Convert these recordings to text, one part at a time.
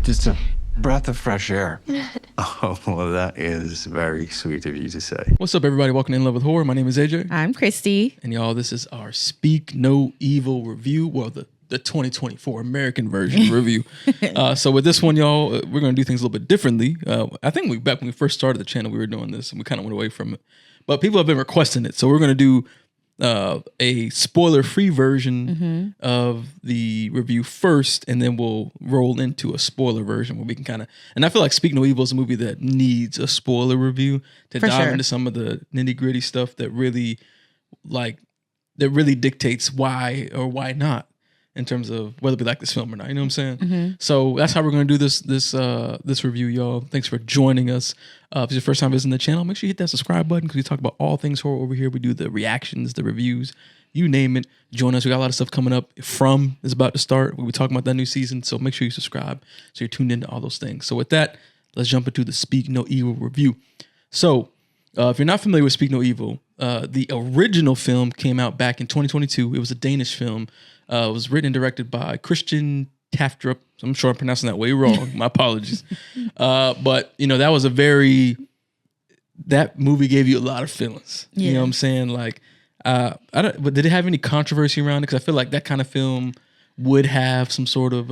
Just a breath of fresh air. Oh, well, that is very sweet of you to say. What's up, everybody? Welcome to In Love with Horror. My name is AJ. I'm Kristie. And y'all, this is our Speak No Evil review. Well, the 2024 American version review. So with this one, y'all, we're going to do things a little bit differently. I think back when we first started the channel, we were doing this and we kind of went away from it. But people have been requesting it. So we're going to do a spoiler-free version of the review first, and then we'll roll into a spoiler version where we can kind of. And I feel like Speak No Evil is a movie that needs a spoiler review to dive into some of the nitty-gritty stuff that really dictates why or why not in terms of whether we like this film or not. You know what I'm saying? So that's how we're going to do this review, y'all. Thanks for joining us. If it's your first time visiting the channel, make sure you hit that subscribe button because we talk about all things horror over here. We do the reactions, the reviews, you name it. Join us. We got a lot of stuff coming up. From is about to start. We'll be talking about that new season, so make sure you subscribe so you're tuned into all those things. So with that, let's jump into the Speak No Evil review. So if you're not familiar with Speak No Evil, the original film came out back in 2022. It was a Danish film. It was written and directed by Christian Taftrup. I'm sure I'm pronouncing that way wrong. My apologies. But, you know, that movie gave you a lot of feelings. Yeah. You know what I'm saying? Like, but did it have any controversy around it? Because I feel like that kind of film would have some sort of,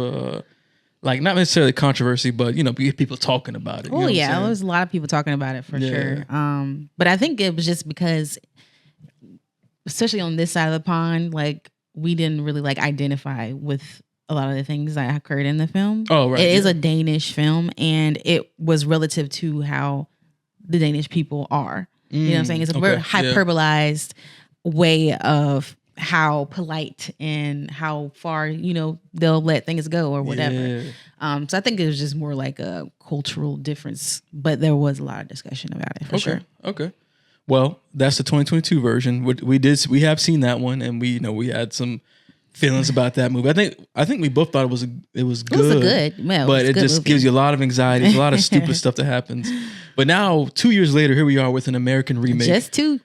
like, not necessarily controversy, but, you know, people talking about it. Oh, yeah. There was a lot of people talking about it for sure. But I think it was just because, especially on this side of the pond, like, we didn't really like identify with a lot of the things that occurred in the film. Oh, right. It is a Danish film, and it was relative to how the Danish people are. You know what I'm saying? It's a very hyperbolized way of how polite and how far, you know, they'll let things go or whatever. Yeah. So I think it was just more like a cultural difference, but there was a lot of discussion about it for sure. Okay. Well, that's the 2022 version. We have seen that one, and we had some feelings about that movie. I think we both thought it was good. It was but it just gives you a lot of anxiety. There's a lot of stupid stuff that happens. But now, 2 years later, here we are with an American remake. Just 2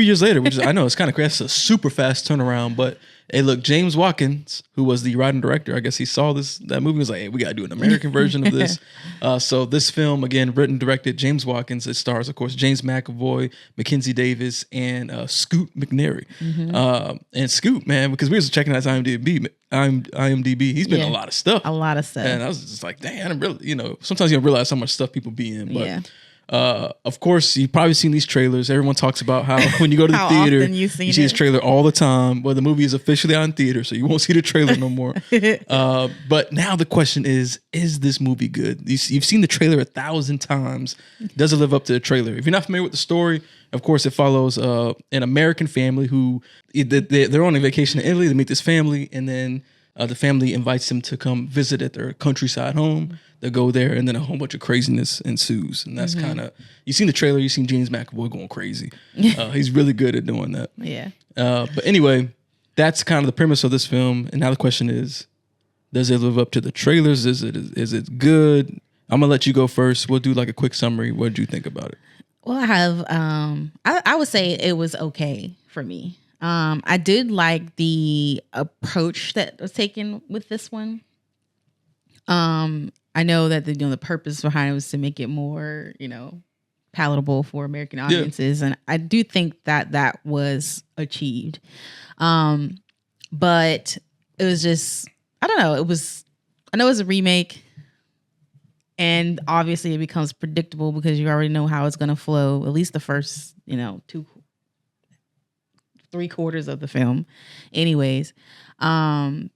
years later, which is, I know it's kind of crazy. It's a super fast turnaround, but hey, look, James Watkins, who was the writer and director, I guess he saw that movie and was like, hey, we got to do an American version of this. So this film, again, written and directed, James Watkins. It stars, of course, James McAvoy, Mackenzie Davis, and Scoot McNairy. And Scoot, man, because we was checking out his IMDb, he's been in a lot of stuff. And I was just like, dang, I didn't really, sometimes you don't realize how much stuff people be in. But of course, you've probably seen these trailers. Everyone talks about how when you go to the theater, you see this trailer all the time. Well, the movie is officially out in theater, so you won't see the trailer no more. But now the question is this movie good? You've seen the trailer 1,000 times. Does it live up to the trailer? If you're not familiar with the story, of course, it follows an American family who they're on a vacation in Italy. They meet this family, and then the family invites them to come visit at their countryside home. They go there, and then a whole bunch of craziness ensues. And that's kind of, you've seen the trailer, you've seen James McAvoy going crazy. He's really good at doing that. Yeah. But anyway, that's kind of the premise of this film. And now the question is, does it live up to the trailers? Is it good? I'm going to let you go first. We'll do like a quick summary. What did you think about it? Well, I have, I would say it was okay for me. I did like the approach that was taken with this one. I know that the purpose behind it was to make it more, palatable for American audiences. And I do think that was achieved. But it was just, I don't know. I know it's a remake, and obviously it becomes predictable because you already know how it's going to flow, at least the first, 3/4 of the film anyways. But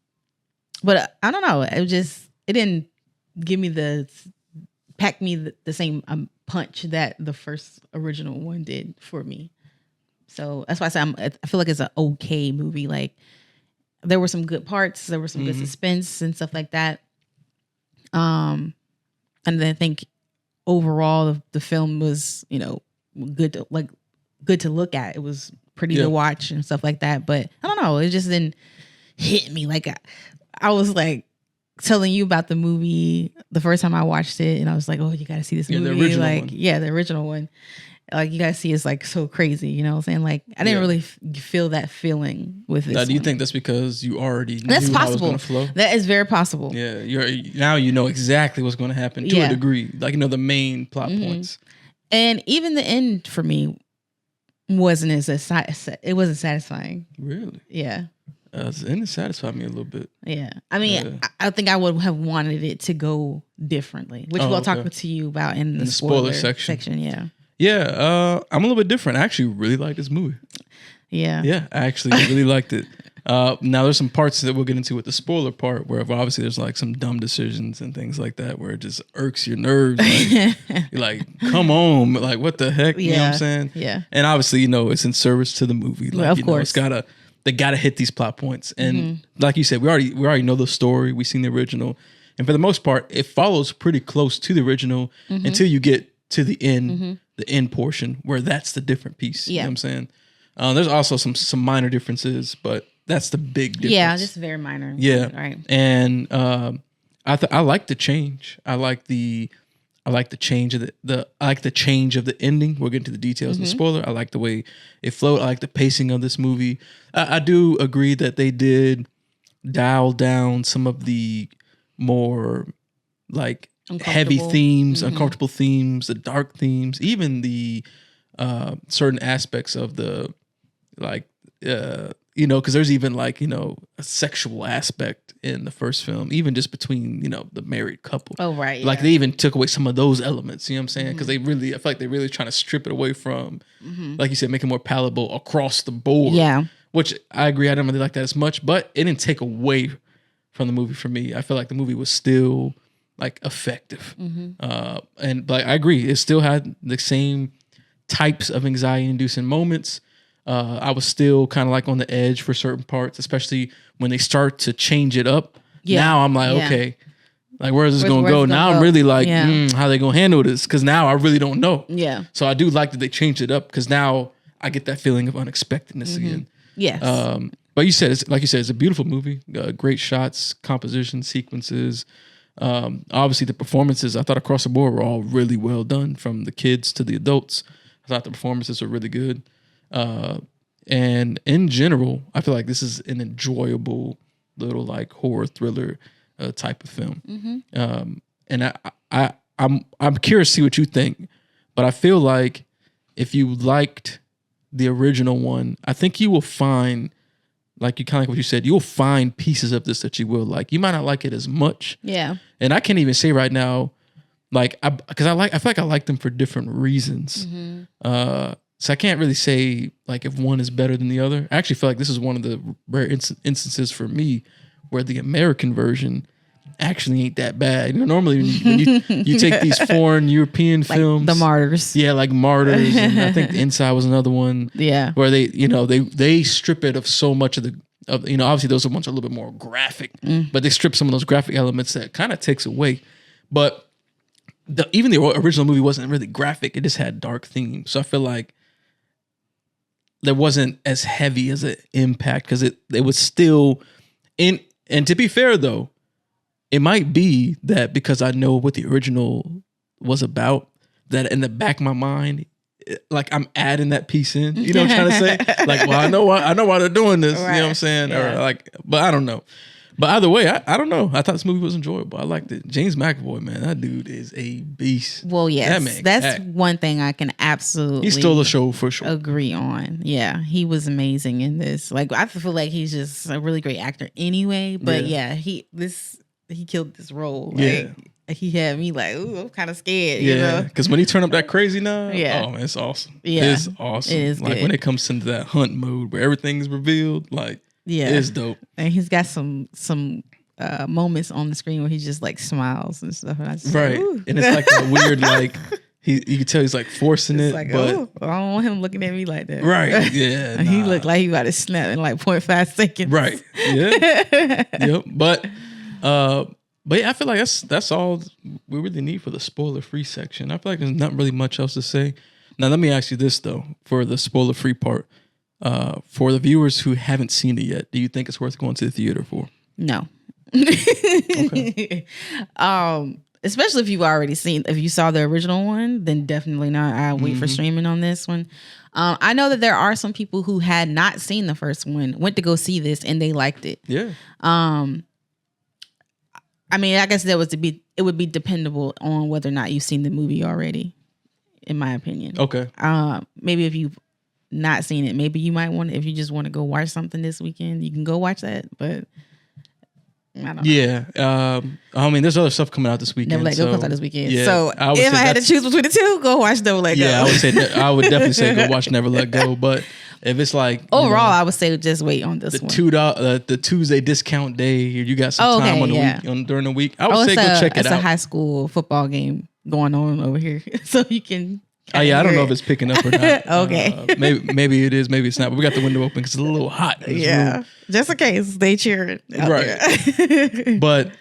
I don't know. It didn't give me the same punch that the first original one did for me. So that's why I say I feel like it's an okay movie. Like, there were some good parts, there were some good suspense and stuff like that. And then I think overall the film was, good to look at. It was pretty to watch and stuff like that. But I don't know, it just didn't hit me. Like, I was like telling you about the movie the first time I watched it, and I was like, oh, you got to see this movie. The original one. Yeah, the original one. like you guys see is like so crazy, you know what I'm saying? Like I didn't really feel that feeling with this. Now, do you one. think that's because you already That's knew how it was possible? going to flow? That is very possible. Yeah, now you know exactly what's going to happen to a degree. Like, you know, the main plot points. And even the end for me wasn't it wasn't satisfying. Really? Yeah. The end satisfied me a little bit. Yeah. I mean, I think I would have wanted it to go differently, which we'll talk to you about in the spoiler section. Yeah. Yeah. I'm a little bit different. I actually really like this movie. Yeah. Yeah. I actually really liked it. Now there's some parts that we'll get into with the spoiler part where obviously there's like some dumb decisions and things like that where it just irks your nerves. Like, you're like, come on, like what the heck? You know what I'm saying? Yeah. And obviously, you know, it's in service to the movie. Like, of course. They gotta hit these plot points. And like you said, we already know the story. We've seen the original. And for the most part, it follows pretty close to the original until you get to the end portion where that's the different piece. You know what I'm saying? There's also some minor differences, but that's the big difference. Yeah, just very minor. Yeah. Right. And I like the change. I like the change of the change of the ending. We'll get into the details in the spoiler. I like the way it flowed. I like the pacing of this movie. I do agree that they did dial down some of the more like heavy themes, uncomfortable themes, the dark themes, even the certain aspects of the like you know, because there's even like, you know, a sexual aspect in the first film, even just between, you know, the married couple. Oh, right. Like they even took away some of those elements, you know what I'm saying? Because I feel like they're really trying to strip it away from, like you said, make it more palatable across the board. Yeah. Which I agree, I didn't really like that as much, but it didn't take away from the movie for me. I feel like the movie was still like effective. And like I agree, it still had the same types of anxiety-inducing moments. I was still kind of like on the edge for certain parts, especially when they start to change it up. Yeah. Now I'm like, okay, like where is this going to go? Now I'm really like, how they going to handle this? Because now I really don't know. Yeah. So I do like that they changed it up because now I get that feeling of unexpectedness again. Yes. But you said, it's a beautiful movie. Great shots, composition, sequences. Obviously, the performances I thought across the board were all really well done, from the kids to the adults. I thought the performances were really good. And in general, I feel like this is an enjoyable little like horror thriller type of film. And I'm curious to see what you think, but I feel like if you liked the original one, I think you will find, like you kind of like what you said, you'll find pieces of this that you will like. You might not like it as much. Yeah. And I can't even say right now, like, I feel like I like them for different reasons. So I can't really say like if one is better than the other. I actually feel like this is one of the rare instances for me where the American version actually ain't that bad. You know, normally when you take these foreign European like films, the Martyrs. Yeah, like Martyrs, and I think The Inside was another one. Yeah, where they strip it of so much of obviously those ones are a little bit more graphic, but they strip some of those graphic elements that kind of takes away. But even the original movie wasn't really graphic; it just had dark themes. So I feel like there wasn't as heavy as an impact because it was still in. And to be fair though, it might be that because I know what the original was about, that in the back of my mind, like I'm adding that piece in. You know what I'm trying to say? Like, well, I know why they're doing this. Right. You know what I'm saying? Yeah. Or like, but I don't know. But either way, I don't know. I thought this movie was enjoyable. I liked it. James McAvoy, man, that dude is a beast. Well, yes, that's one thing I can absolutely. He stole the show for sure. Agree on. Yeah, he was amazing in this. Like, I feel like he's just a really great actor anyway. But he killed this role. Like, he had me like, ooh, I'm kind of scared. Yeah, because when he turned up that crazy now, oh man, it's awesome. Yeah, it's awesome. It is like good. When it comes into that hunt mode where everything's revealed, like. Yeah, it's dope. And he's got some moments on the screen where he just like smiles and stuff. And I just right, like, and it's like a weird like you can tell he's like forcing it, like, but I don't want him looking at me like that. Right? Yeah, and he looked like he about to snap in like 0.5 seconds. Right. Yeah. Yep. But yeah, I feel like that's all we really need for the spoiler-free section. I feel like there's not really much else to say. Now, let me ask you this though, for the spoiler-free part. For the viewers who haven't seen it yet, do you think it's worth going to the theater for? No. Okay. especially if you've already seen, if you saw the original one, then definitely not. I'll wait for streaming on this one. I know that there are some people who had not seen the first one, went to go see this, and they liked it. Yeah. I mean, I guess it would be dependable on whether or not you've seen the movie already, in my opinion. Okay. Maybe if you've not seen it, maybe you might want to, if you just want to go watch something this weekend, you can go watch that. But I don't know. Yeah. I mean, there's other stuff coming out this weekend. Never Let Go comes out this weekend. Yeah, So if I had to choose between the two, go watch Never Let Go. Yeah, I would definitely say go watch Never Let Go. But if it's like overall, I would say just wait on this one. The Tuesday discount day, you got some time on the week during the week. I would say go check it out. It's a high school football game going on over here, so you can. Oh yeah, I don't know if it's picking up or not. Okay, maybe it is, maybe it's not. But we got the window open because it's a little hot. In this room. Just in case they cheering. Right. but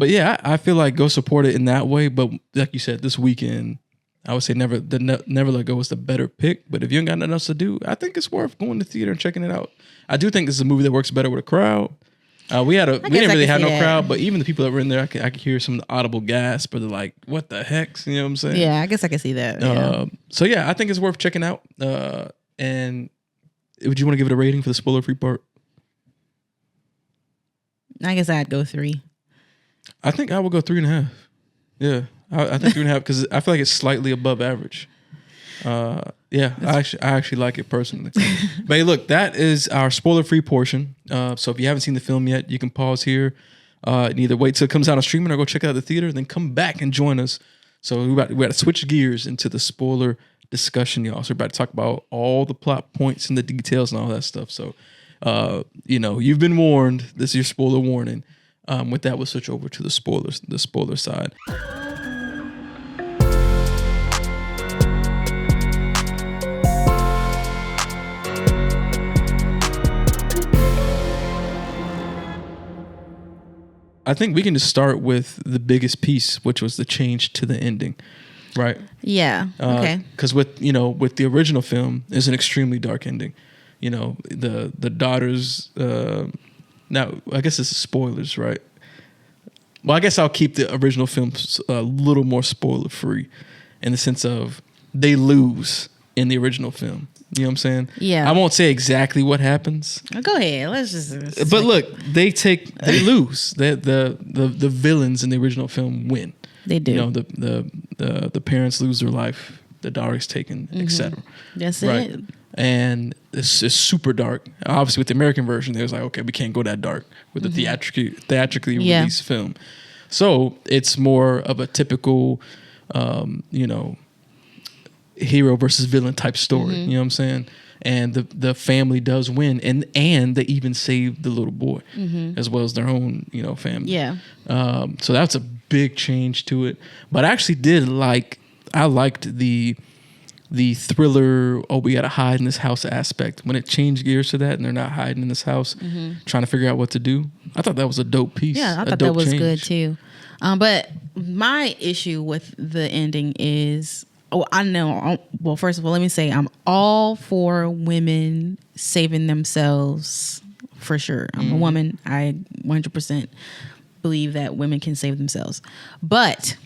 yeah, I feel like go support it in that way. But like you said, this weekend, I would say Never Let Go was the better pick. But if you ain't got nothing else to do, I think it's worth going to the theater and checking it out. I do think this is a movie that works better with a crowd. We didn't really have no crowd, but even the people that were in there, I could hear some audible gasp, but they're like, "What the heck?" You know what I'm saying? Yeah, I guess I can see that. So yeah, I think it's worth checking out. And would you want to give it a rating for the spoiler-free part? I guess I'd go 3. I think I would go 3.5. Yeah, I think 3.5 because I feel like it's slightly above average. Yeah, I actually like it personally. But hey, look, that is our spoiler-free portion. So if you haven't seen the film yet, you can pause here and either wait till it comes out on streaming or go check it out at the theater, then come back and join us. So we got to switch gears into the spoiler discussion, y'all. So we're about to talk about all the plot points and the details and all that stuff. So, you've been warned. This is your spoiler warning. With that, we'll switch over to the spoiler side. I think we can just start with the biggest piece, which was the change to the ending, right? Yeah. Okay. Because with the original film, is an extremely dark ending. You know, the daughters. Now, I guess this is spoilers, right? Well, I guess I'll keep the original film a little more spoiler free, in the sense of they lose in the original film. You know what I'm saying? Yeah. I won't say exactly what happens. Go ahead. Let's just. But look, they lose. The villains in the original film win. They do. You know, the parents lose their life. The daughter is taken, etc. That's right? it. And it's super dark. Obviously, with the American version, they was like, okay, we can't go that dark with the theatrically released film. So it's more of a typical, hero versus villain type story. You know what I'm saying? And the family does win, and they even save the little boy as well as their own family. Yeah. So that's a big change to it. But I actually I liked the thriller, we gotta hide in this house aspect. When it changed gears to that and they're not hiding in this house trying to figure out what to do, I thought that was a dope piece. Yeah, I thought that was good too. But my issue with the ending is, well, first of all, let me say I'm all for women saving themselves for sure. I'm a woman. I 100% believe that women can save themselves. But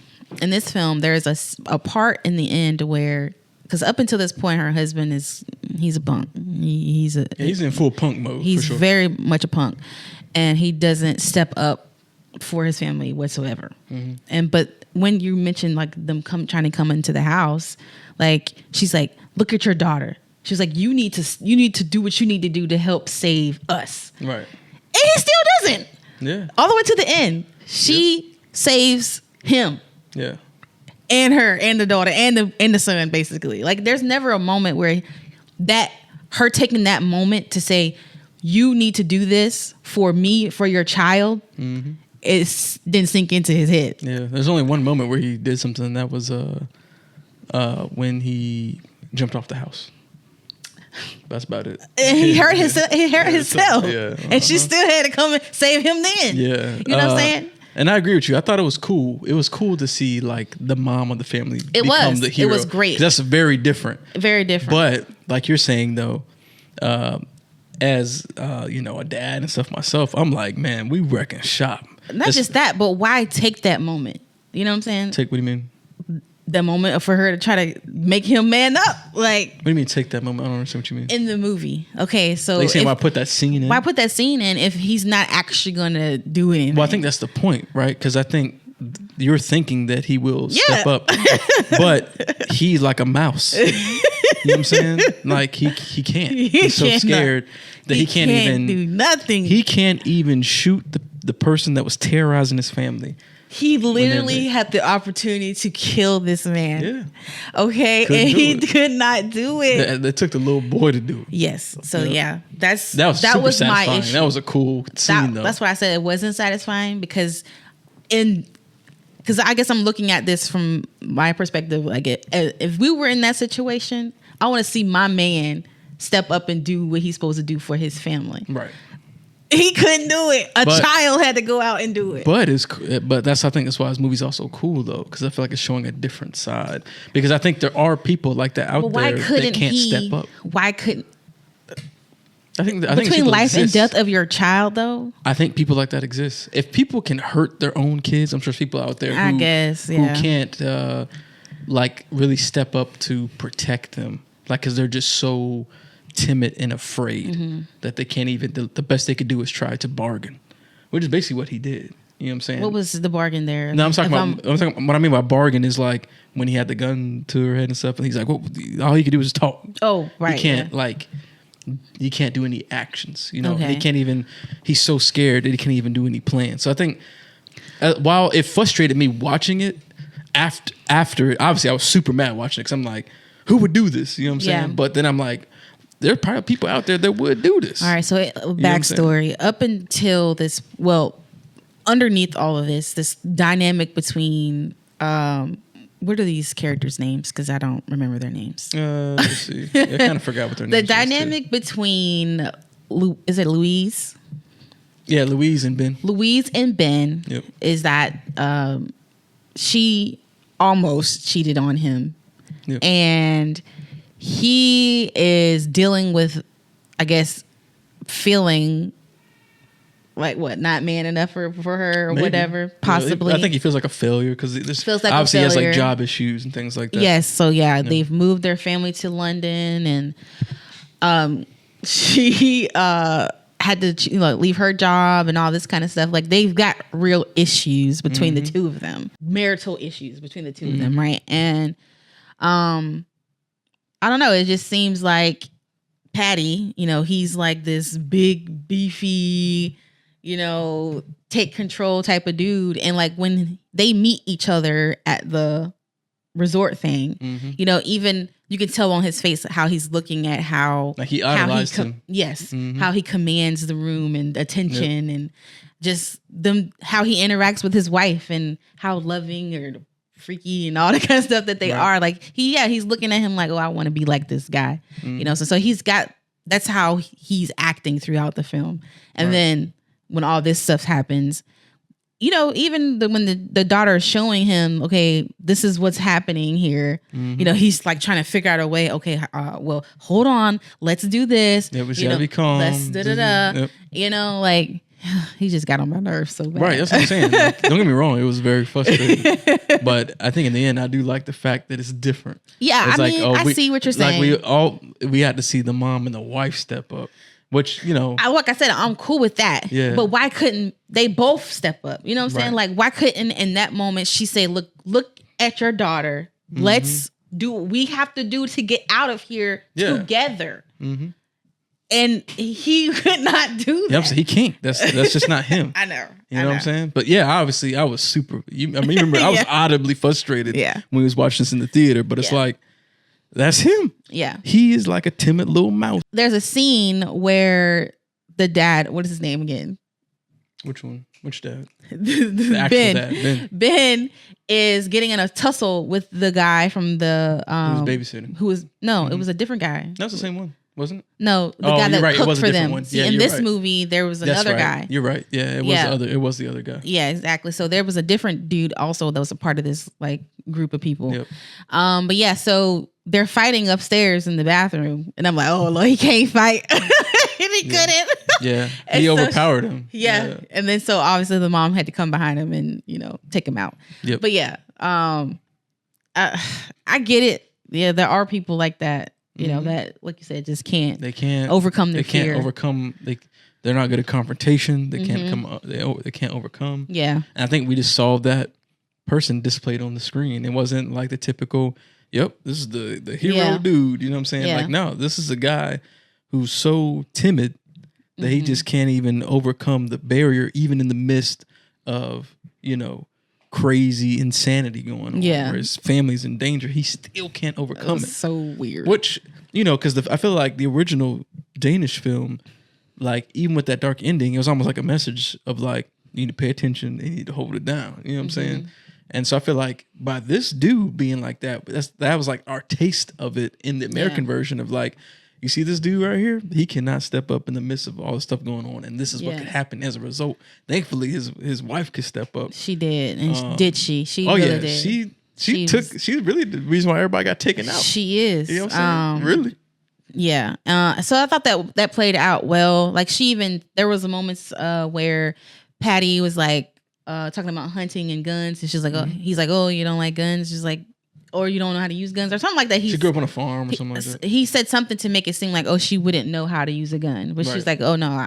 in this film, there's a part in the end where, because up until this point, her husband he's a punk. He's in full punk mode. He's for sure. very much a punk, and he doesn't step up for his family whatsoever. But when you mention like them trying to come into the house, like she's like, look at your daughter. She's like, you need to do what you need to do to help save us. Right. And he still doesn't. Yeah. All the way to the end, she saves him. Yeah. And her and the daughter and the son, basically. Like there's never a moment where her taking that moment to say, you need to do this for me, for your child, it didn't sink into his head. Yeah. There's only one moment where he did something, and that was when he jumped off the house. That's about it. And he hurt himself. Yeah. And she still had to come and save him then. Yeah. You know what I'm saying? And I agree with you. I thought it was cool. It was cool to see like the mom of the family become the hero. It was great. That's very different. Very different. But like you're saying though, as a dad and stuff myself, I'm like, man, we wrecking shop. Not just that, but why take that moment? You know what I'm saying? Take, what do you mean? The moment for her to try to make him man up, like What do you mean take that moment? I don't understand what you mean. in the movie. Okay, so Like saying why put that scene in? why put that scene in if he's not actually going to do anything? Well, I think that's the point, right? Because I think you're thinking that he will step Yeah. up, but he's like a mouse. You know what I'm saying? Like he can't. He's so cannot. scared that he can't even do nothing. He can't even shoot the person that was terrorizing his family. He literally had the opportunity to kill this man. Yeah. Okay, Couldn't and do he it. could not do it. They took the little boy to do it. Yes. So yeah, That was super my satisfying. issue. That was a cool scene, though. That's what I said. It wasn't satisfying because I guess I'm looking at this from my perspective. Like, if we were in that situation, I want to see my man step up and do what he's supposed to do for his family. Right. He couldn't do it. A But- child had to go out and do it. But I think that's why this movie's also cool though, because I feel like it's showing a different side. Because I think there are people like that out But why there that couldn't can't he? step up. Why couldn't I think between people life and exist. death of your child though? I think people like that exist. If people can hurt their own kids, I'm sure there's people out there I who, guess, yeah. who can't like really step up to protect them, like because they're just so timid and afraid Mm-hmm. that they can't even. The best they could do is try to bargain, which is basically what he did. You know what I'm saying? What was the bargain there? No, I'm talking If about. What I mean by bargain is like when he had the gun to her head and stuff, and he's like, "Well, all he could do is talk. Oh, right. He can't yeah. like." He can't do any actions. You know, Okay. he can't even. He's so scared that he can't even do any plans. So I think, while it frustrated me watching it, after obviously I was super mad watching it because I'm like, who would do this? You know what I'm saying? Yeah. But then I'm like, there are probably people out there that would do this. All right, so what I'm backstory. Up until this, well, underneath all of this dynamic between, what are these characters' names? Because I don't remember their names. Let's see. I kind of forgot what their The names was, too. dynamic between, is it Louise? Yeah, Louise and Ben. Louise and Ben Yep. is that she almost cheated on him. Yep. And he is dealing with, I guess, feeling like what, not man enough for her or Maybe. whatever, possibly. I think he feels like a failure because Feels like a obviously he has failure. like job issues and things like that. Yes, so yeah, they've moved their family to London, and she had to leave her job and all this kind of stuff. Like, they've got real issues between the two of them, marital issues between the two of them, right? And I don't know, it just seems like Patty, he's like this big beefy, take control type of dude, and like when they meet each other at the resort thing, even you can tell on his face how he's looking at how Like he idolized him. Yes, how he commands the room and attention, and just how he interacts with his wife and how loving or freaky and all the kind of stuff that they are. Like he's looking at him like, oh, I want to be like this guy, So he's got, that's how he's acting throughout the film, and then when all this stuff happens, even when the daughter is showing him, okay, this is what's happening here. He's like trying to figure out a way. Okay, well, hold on, let's do this. Yeah, we gotta be calm. Let's Yep. Like he just got on my nerves so bad. Right, that's what I'm saying. Like, don't get me wrong, it was very frustrating. But I think in the end, I do like the fact that it's different. Yeah, It's I see what you're saying. Like we had to see the mom and the wife step up, which like I said, I'm cool with that. Yeah. But why couldn't they both step up? You know what I'm saying? Right. Like, why couldn't in that moment she say, look at your daughter. Let's do what we have to do to get out of here together. And he could not do that. Yeah, I'm saying he can't. That's just not him. I know. You know what I'm saying? But yeah, obviously I was super. Remember, I was audibly frustrated when we was watching this in the theater. But it's like, that's him. Yeah. He is like a timid little mouse. There's a scene where the dad, what is his name again? Which one? Which dad? The actual Ben. dad, Ben. Ben is getting in a tussle with the guy from the Who was babysitting? It was a different guy. That's the same one, wasn't it? No, the Oh, guy you're that right. It cooked was a for different them. one. See, Yeah, in you're this right. movie, there was That's another right. guy. You're right. Yeah, it was the other guy. Yeah, exactly. So there was a different dude also that was a part of this like group of people. Yep. But yeah, so they're fighting upstairs in the bathroom, and I'm like, oh Lord, he can't fight. he couldn't. Yeah, And he so overpowered him. Yeah. And then so obviously the mom had to come behind him and, take him out. Yep. But yeah, I get it. Yeah, there are people like that, that, like you said, just can't. They can't overcome their They can't fear. overcome. They're not good at confrontation. They can't come. They can't overcome. Yeah. And I think we just saw that person displayed on the screen. It wasn't like the typical, "Yep, this is the hero dude." You know what I'm saying? Yeah. Like, no, this is a guy who's so timid that he just can't even overcome the barrier, even in the midst of crazy insanity going on. Yeah. Where his family's in danger, he still can't overcome it. So weird. Which, because I feel like the original Danish film, like, even with that dark ending, it was almost like a message of like, you need to pay attention, you need to hold it down. You know what I'm saying? And so I feel like by this dude being like that, that was like our taste of it in the American version of like, you see this dude right here? He cannot step up in the midst of all the stuff going on, and this is what could happen as a result. Thankfully, his wife could step up. She did, and did she? She oh really yeah, did. She's really the reason why everybody got taken out. She is. You know what I'm saying? Really? Yeah. So I thought that played out well. Like there was a moments where Patty was like talking about hunting and guns, and she's like, "Oh, he's like, oh, you don't like guns?" She's like, or you don't know how to use guns or something like that. She grew up on a farm or something like that. He said something to make it seem like, oh, she wouldn't know how to use a gun, but she's like, oh no,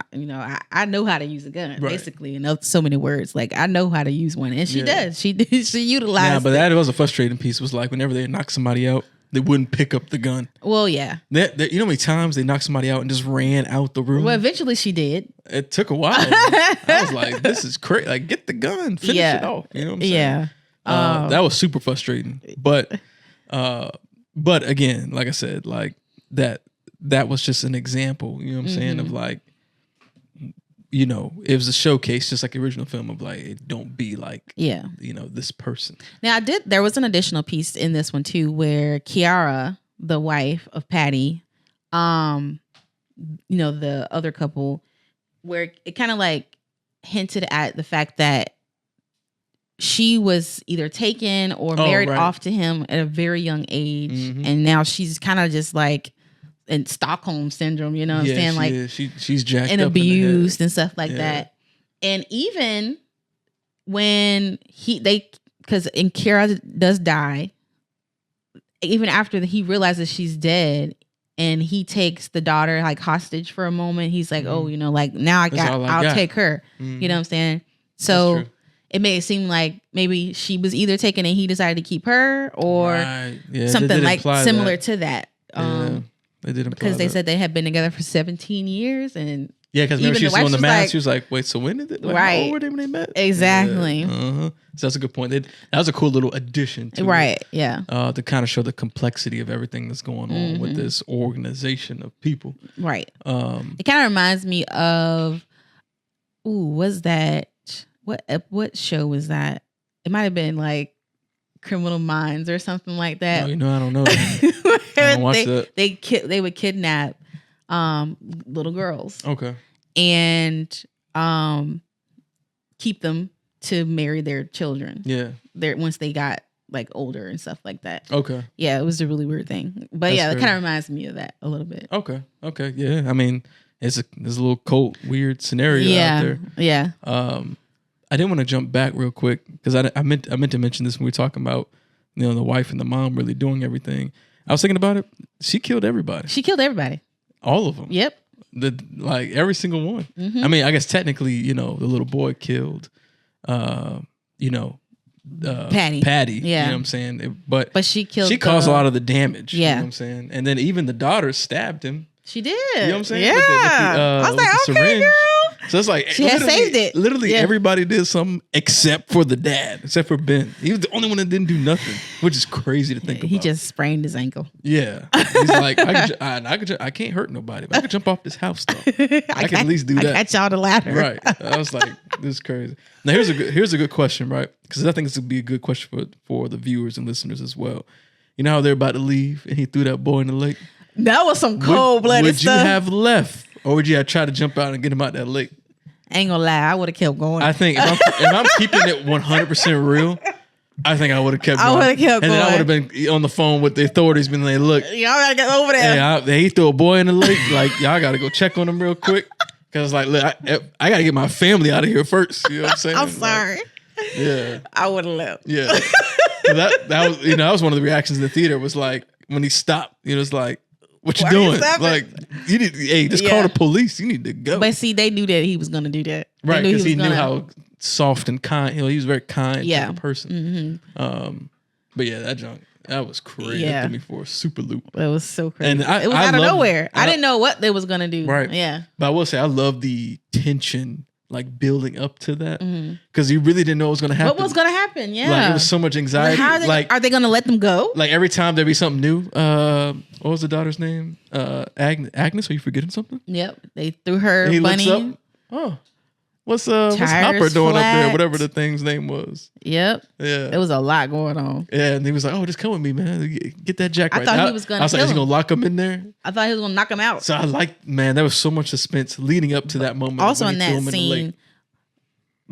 I know how to use a gun, basically. So many words, like I know how to use one, and she does. She utilized. Yeah, but that was a frustrating piece. Was like whenever they knock somebody out, they wouldn't pick up the gun. Well, yeah. You know how many times they knocked somebody out and just ran out the room? Well, eventually she did. It took a while. I was like, this is crazy. Like, get the gun, finish it off. You know what I'm saying? Yeah. That was super frustrating. But again, like I said, like that was just an example. You know what I'm saying? Of like, it was a showcase, just like the original film of like, don't be like, this person. Now there was an additional piece in this one too, where Kiara, the wife of Patty, the other couple, where it kind of like hinted at the fact that she was either taken or married off to him at a very young age. And now she's kind of just like in Stockholm syndrome, you know what I'm saying? Like she's jacked and up abused and stuff like that. And even when because Kiara does die, even after he realizes she's dead and he takes the daughter like hostage for a moment, he's like, oh, like now I'll take her. You know what I'm saying? So it made it seem like maybe she was either taken and he decided to keep her, or something like similar to that. They did because they said they had been together for 17 years, and because remember she was on the mask. She was like, "Wait, so when did it? Like, how old were they when they met?" Exactly. So that's a good point. That was a cool little addition to it. Yeah. To kind of show the complexity of everything that's going on with this organization of people. Right. It kind of reminds me of, was that what show was that? It might have been like Criminal Minds or something like that. I don't know. I don't watch that. They would kidnap little girls. Okay. And keep them to marry their children. Yeah. Once they got like older and stuff like that. Okay. Yeah, it was a really weird thing. But it kind of reminds me of that a little bit. Okay. Yeah. I mean, there's a little cult weird scenario out there. Yeah. I didn't want to jump back real quick because I meant to mention this when we were talking about the wife and the mom really doing everything. I was thinking about it. She killed everybody. All of them. Yep. Every single one. I mean, I guess technically, the little boy killed, Patty. Yeah. You know what I'm saying? But she killed. She caused a lot of the damage. Yeah. You know what I'm saying? And then even the daughter stabbed him. She did. You know what I'm saying? Yeah. I was like, okay, syringe. girl. So it's like she had saved it. Literally everybody did something except for the dad, except for Ben. He was the only one that didn't do nothing, which is crazy to think about. He just sprained his ankle. Yeah. He's like, I can't hurt nobody, but I could jump off this house though. I can at least do that. I got y'all the ladder. Right. I was like, this is crazy. Now here's a good question, right? Because I think this would be a good question for the viewers and listeners as well. You know how they're about to leave and he threw that boy in the lake? That was some cold-blooded stuff. Would you have left, or would you have tried to jump out and get him out that lake? I ain't gonna lie, I would have kept going. I think if I'm keeping it 100% real, I think I would have kept I going. would've kept and then I going. would have been on the phone with the authorities, been like, look, Y'all gotta get over there. hey, he threw a boy in the lake. Like, y'all got to go check on him real quick. Because, like, look, I got to get my family out of here first. You know what I'm saying? I'm sorry. Like, yeah. I would have left. Yeah. So that was, you know, that was one of the reactions in the theater was like, when he stopped, you know, it's like, what you Why are you doing? stopping? Like, you need, hey, just call the police. You need to go. But see, they knew that he was gonna do that. They Right, because he was knew gonna- how soft and kind, you know, he was very kind Yeah. type of person. But yeah, that junk, that was crazy. Yeah. That threw me for a super loop. It was so crazy. And It was I out of love- nowhere. I I- didn't know what they was gonna do. Right. Yeah. But I will say, I love the tension, like building up to that, because you really didn't know what was going to happen. What was gonna happen? Yeah. Like, it was so much anxiety. How are they gonna let them go? Like every time there'd be something new. What was the daughter's name? Agnes. Are you forgetting something? Yep. They threw her And he bunny. looks up. Oh, what's Tires Hopper doing up there? flat. Whatever the thing's name was. Yep. Yeah. There was a lot going on. Yeah, and he was like, "Oh, just come with me, man. Get that jack I right." thought he was gonna I was like, kill "Is he him. gonna lock him in there?" I thought he was gonna knock him out. So I like, man, there was so much suspense leading up to that moment. Also when in he threw that him the scene, lake.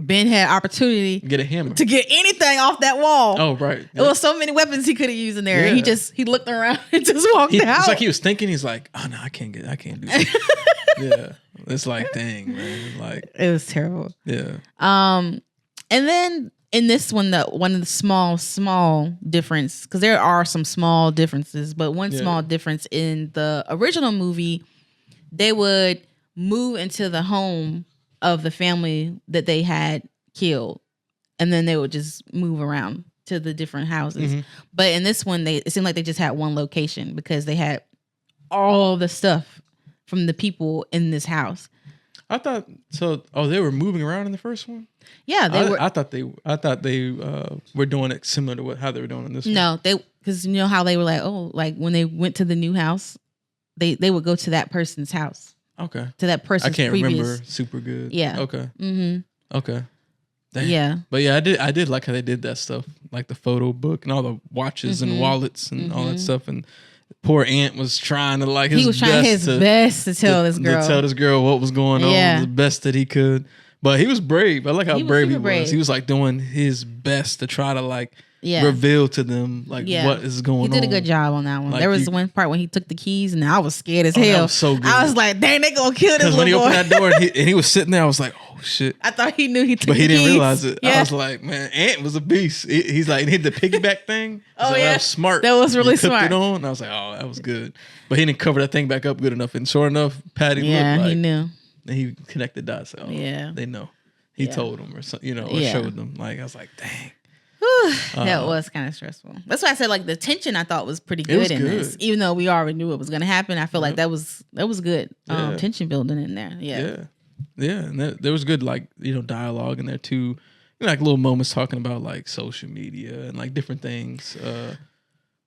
Ben had opportunity Get a hammer. to get anything off that wall. Oh, right. There was so many weapons he could have used in there. And Yeah. he looked around and just walked out. It's like he was thinking. He's like, "Oh no, I can't do that." Yeah, it's like, dang, man. Like, It was terrible. yeah. And then in this one, one of the small difference, because there are some small differences, but one Yeah. small difference in the original movie, they would move into the home of the family that they had killed, and then they would just move around to the different houses. Mm-hmm. But in this one, it seemed like they just had one location because they had all the stuff from the people in this house. I thought so. Oh, they were moving around in the first one. Yeah, they were. I thought they were doing it similar to how they were doing in this one. No, because you know how they were like when they went to the new house, they would go to that person's house, Okay. to that I person's can't previous. remember super good. Yeah. Okay. Mm-hmm. Okay. Damn. Yeah. But yeah, I did like how they did that stuff, like the photo book and all the watches and wallets and all that stuff. And poor Aunt was trying to like his He was trying his best to tell this girl. to tell this girl what was going on, Yeah. the best that he could. But he was brave. I like how He was brave he super was. brave. He was like doing his best to try to like Yeah. reveal to them like Yeah. what is going He on. did a good job on that one. Like there was you- one part when he took the keys, and I was scared as Oh, that hell. was so good. I was like, "Dang, they gonna kill this Because when he little boy." opened that door and he was sitting there, I was like, oh shit. I thought he knew he took But the he didn't keys. realize it. Yeah. I was like, man, Ant was a beast. He's like, he hit the piggyback thing. Oh, So yeah. that was smart. That was really He clipped smart. it on. And I was like, oh, that was good. But he didn't cover that thing back up good enough. And sure enough, Patty Yeah, looked like, he knew. and he connected dots. Oh, Yeah. they know. He Yeah. told them or something, or Yeah. showed them. Like, I was like, dang. That was kind of stressful. That's why I said like the tension I thought was pretty It was good in this. good. Even though we already knew it was gonna happen, I feel like that was good. Yeah. Tension building in there. Yeah. Yeah. Yeah. And there was good, like, dialogue in there too. Like little moments talking about like social media and like different things.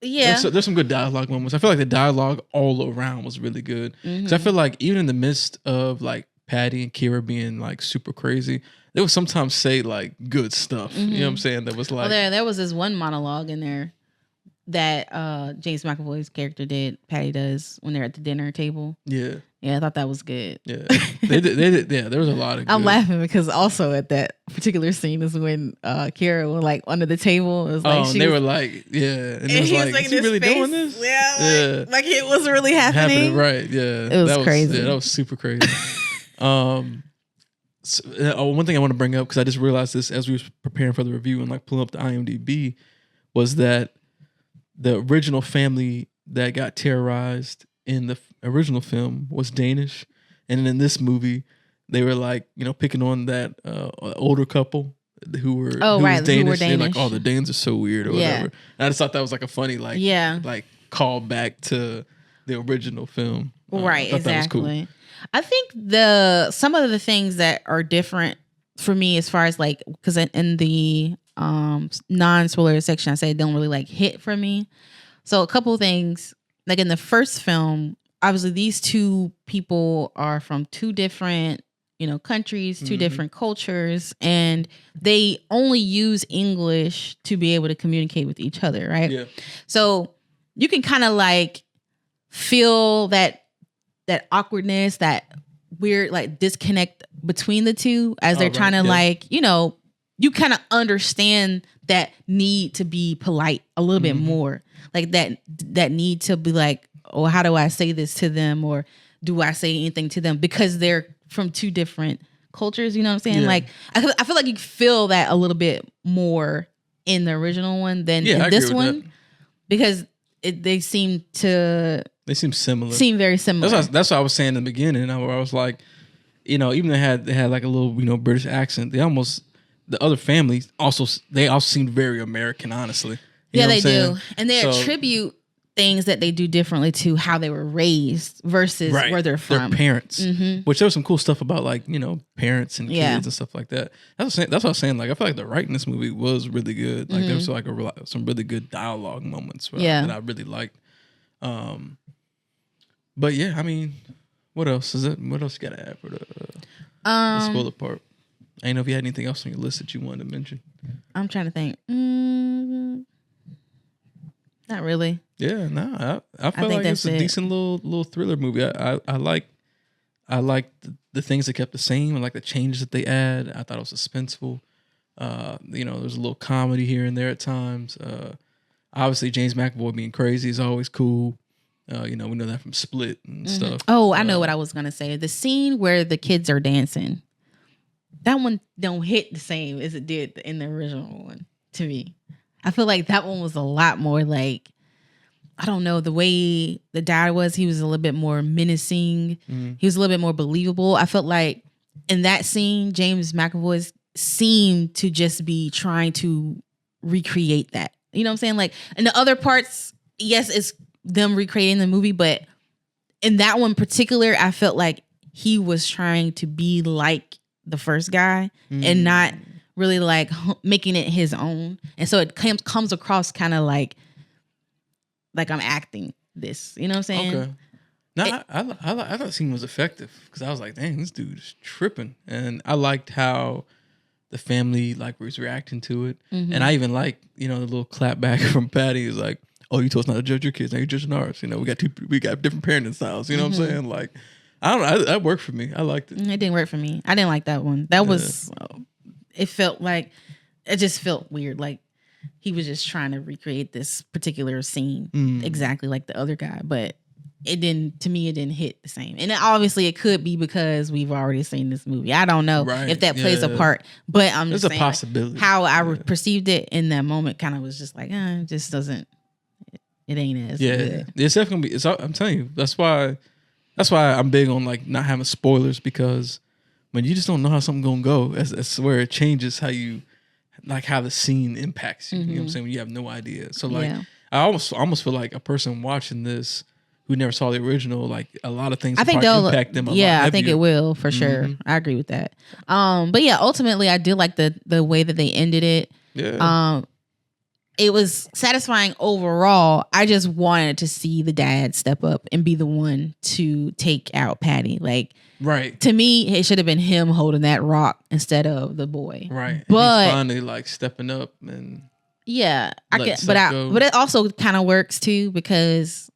Yeah. There's some good dialogue moments. I feel like the dialogue all around was really good. Because I feel like even in the midst of like Patty and Kira being like super crazy, they would sometimes say like good stuff. You know what I'm saying? That was like, Well, there was this one monologue in there that James McAvoy's character did. Patty does when they're at the dinner table. yeah, Yeah, I thought that was good. yeah. They did. Yeah, there was a lot of. I'm good- laughing because also at that particular scene is when Kira was like under the table. It was like Oh, she and they was, were like, yeah, and and it was he was like, making is he his really face. doing this? Yeah, like it was really happening. Right? Yeah, It was that crazy. Yeah, that was super crazy. One thing I want to bring up, because I just realized this as we were preparing for the review and like pulling up the IMDb, was that the original family that got terrorized in the original film was Danish, and in this movie they were like picking on that older couple who were Oh, who right, was who were They're like, Danish. oh, the Danes are so weird or Yeah. whatever. And I just thought that was like a funny like call back to the original film. Right, I thought that was cool. exactly. I think some of the things that are different for me as far as like, because in the non-spoiler section I say don't really like hit for me. So a couple of things, like in the first film, obviously these two people are from two different countries, two different cultures, and they only use English to be able to communicate with each other, right? Yeah. So you can kind of like feel that awkwardness, that weird like disconnect between the two as they're right, trying to yeah. like, you kind of understand that need to be polite a little bit more, like that need to be like, oh, how do I say this to them, or do I say anything to them, because they're from two different cultures, you know what I'm saying? Yeah. Like I feel like you feel that a little bit more in the original one than Yeah, I in agree this with one, that. because they seem similar. very similar. That's what I was saying in the beginning. I was like, you know, even they had like a little, you know, British accent. The other families also seemed very American, honestly. You know They what I'm saying? do, and they attribute things that they do differently to how they were raised versus where they're from. Their parents, which there was some cool stuff about, like, you know, parents and kids and stuff like that. That's what I was saying. Like, I feel like the writing in this movie was really good. Like, there was like some really good dialogue moments that I really liked. But yeah, I mean, what else is it? What else you gotta add for the spoiler part? I didn't know if you had anything else on your list that you wanted to mention. I'm trying to think. Not really. Yeah, no, I felt like it's a decent little thriller movie. I like the things that kept the same, and like the changes that they add. I thought it was suspenseful. You know, there's a little comedy here and there at times. Obviously, James McAvoy being crazy is always cool. You know, we know that from Split and stuff. Oh, I know what I was gonna say. The scene where the kids are dancing, that one don't hit the same as it did in the original one to me. I feel like that one was a lot more like, I don't know, the way the dad was, he was a little bit more menacing. He was a little bit more believable. I felt like in that scene, James McAvoy seemed to just be trying to recreate that. You know what I'm saying? Like in the other parts, yes, it's them recreating the movie, but in that one particular, I felt like he was trying to be like the first guy and not really like making it his own. And so it comes across kind of like I'm acting this, you know what I'm saying? Okay. No, I thought the scene was effective because I was like, dang, this dude is tripping. And I liked how the family like was reacting to it. And I even like, you know, the little clap back from Patty is like, oh, you told us not to judge your kids, now you're judging ours. You know, we got different parenting styles. You know what I'm saying? Like, I don't know, that worked for me. I liked it. It didn't work for me. I didn't like that one. That was, it felt like, it just felt weird. Like he was just trying to recreate this particular scene exactly like the other guy, but it didn't hit the same. And obviously it could be because we've already seen this movie. I don't know if that plays a part, but I'm just saying, a possibility. How I perceived it in that moment kind of was just like, it just doesn't, it ain't as good. It's definitely gonna be, I'm telling you, that's why I'm big on like not having spoilers, because when you just don't know how something's gonna go, that's where it changes how you, like how the scene impacts you. You know what I'm saying? When you have no idea. So like, I almost feel like a person watching this who never saw the original, like a lot of things I think they'll impact them a lot I think it will for sure. I agree with that. But yeah, ultimately I did like the way that they ended it. Yeah. It was satisfying overall. I just wanted to see the dad step up and be the one to take out Patty. Like, right. To me, it should have been him holding that rock instead of the boy. Right. But he's finally like stepping up and I get, but it also kind of works too, because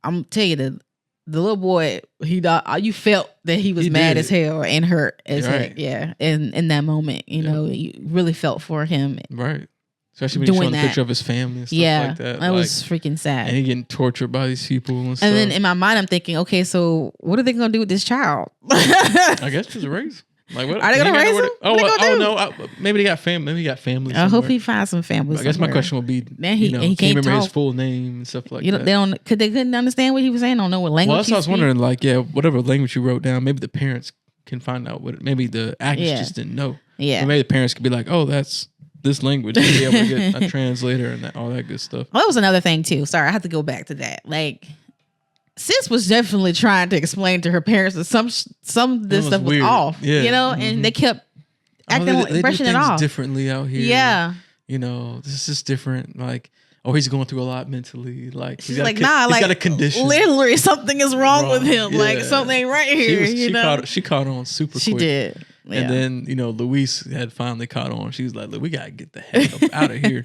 I'm tell you the little boy, you felt that he was mad as hell and hurt as heck. Yeah. In that moment, you know, you really felt for him. Right. Especially when you're showing a picture of his family and stuff like that. That was freaking sad. And he getting tortured by these people and stuff. And then in my mind, I'm thinking, okay, so what are they going to do with this child? I guess just raise. Like, what are they going to raise him? No. Maybe they got family. Maybe he got family. I hope he finds some family. I guess my question will be, man, he can't remember his full name and stuff like that. They couldn't understand what he was saying. Don't know what language. Well, that's what I was wondering. Like, whatever language you wrote down, maybe the parents can find out what. Maybe the actors just didn't know. Yeah. Or maybe the parents could be like, oh, that's this language, to be able to get a translator and all that good stuff. Well, that was another thing too. Sorry, I have to go back to that. Like, Sis was definitely trying to explain to her parents that some of this stuff was off. Yeah. You know, and they kept acting, brushing it off differently out here. Yeah, you know, this is different. Like, oh, he's going through a lot mentally. Like, he's like, nah, he's got a condition. Literally, something is wrong with him. Yeah. Like, something ain't right here. She caught on super quick. She did. Yeah. And then, you know, Luis had finally caught on. She was like, look, we got to get the heck up out of here.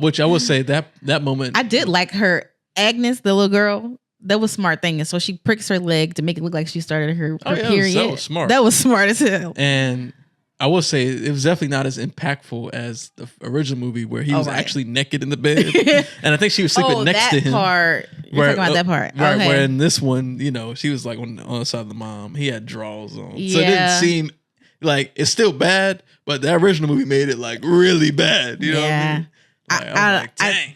Which I would say that moment. I did like her, Agnes, the little girl. That was smart thing. And so she pricks her leg to make it look like she started her period. That was smart. That was smart as hell. And I will say it was definitely not as impactful as the original movie where he was right. actually naked in the bed, and I think she was sleeping next to him. Part. You're talking about that part. Right, Okay. where in this one, you know, she was like on the side of the mom. He had drawers on, so it Yeah. didn't seem like it's still bad, but the original movie made it like really bad. You know what I mean? Like, I was like, dang.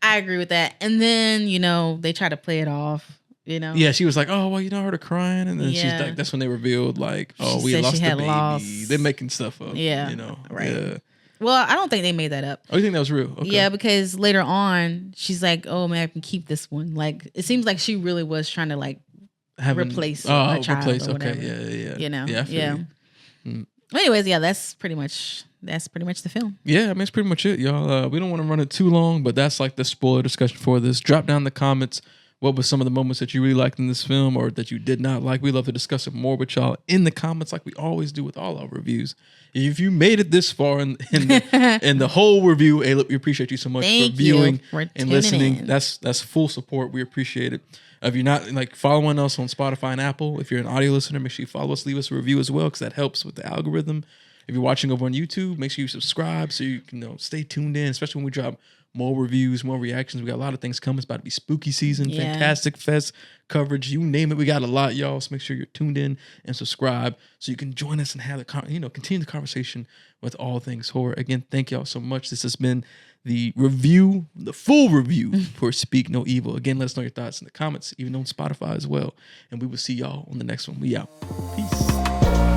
I agree with that. And then, you know, they try to play it off. You know? Yeah, she was like, "Oh, well, you know, I heard her crying," and then she's Yeah. like, "That's when they revealed, like, oh, She we said lost she the had baby." lost- They're making stuff up. Yeah, you know, right. Yeah. Well, I don't think they made that up. Oh, you think that was real? Okay. Yeah, because later on, she's like, "Oh man, I can keep this one." Like, it seems like she really was trying to like replace a child or whatever. Okay, yeah. You know, Yeah, I feel you. Anyways, yeah, that's pretty much the film. Yeah, I mean, it's pretty much it, y'all. We don't want to run it too long, but that's like the spoiler discussion for this. Drop down in the comments what was some of the moments that you really liked in this film or that you did not like. We love to discuss it more with y'all in the comments like we always do with all our reviews. If you made it this far in the whole review, hey, look, we appreciate you so much Thank for viewing you for and tuning listening. in. That's full support. We appreciate it. If you're not like following us on Spotify and Apple, if you're an audio listener, make sure you follow us, leave us a review as well, because that helps with the algorithm. If you're watching over on YouTube, make sure you subscribe so you can stay tuned in, especially when we drop more reviews, more reactions. We got a lot of things coming. It's about to be spooky season, Yeah. Fantastic Fest coverage, you name it. We got a lot, y'all. So make sure you're tuned in and subscribe so you can join us and have continue the conversation with all things horror. Again, thank y'all so much. This has been the review, the full review for Speak No Evil. Again, let us know your thoughts in the comments, even on Spotify as well. And we will see y'all on the next one. We out. Peace.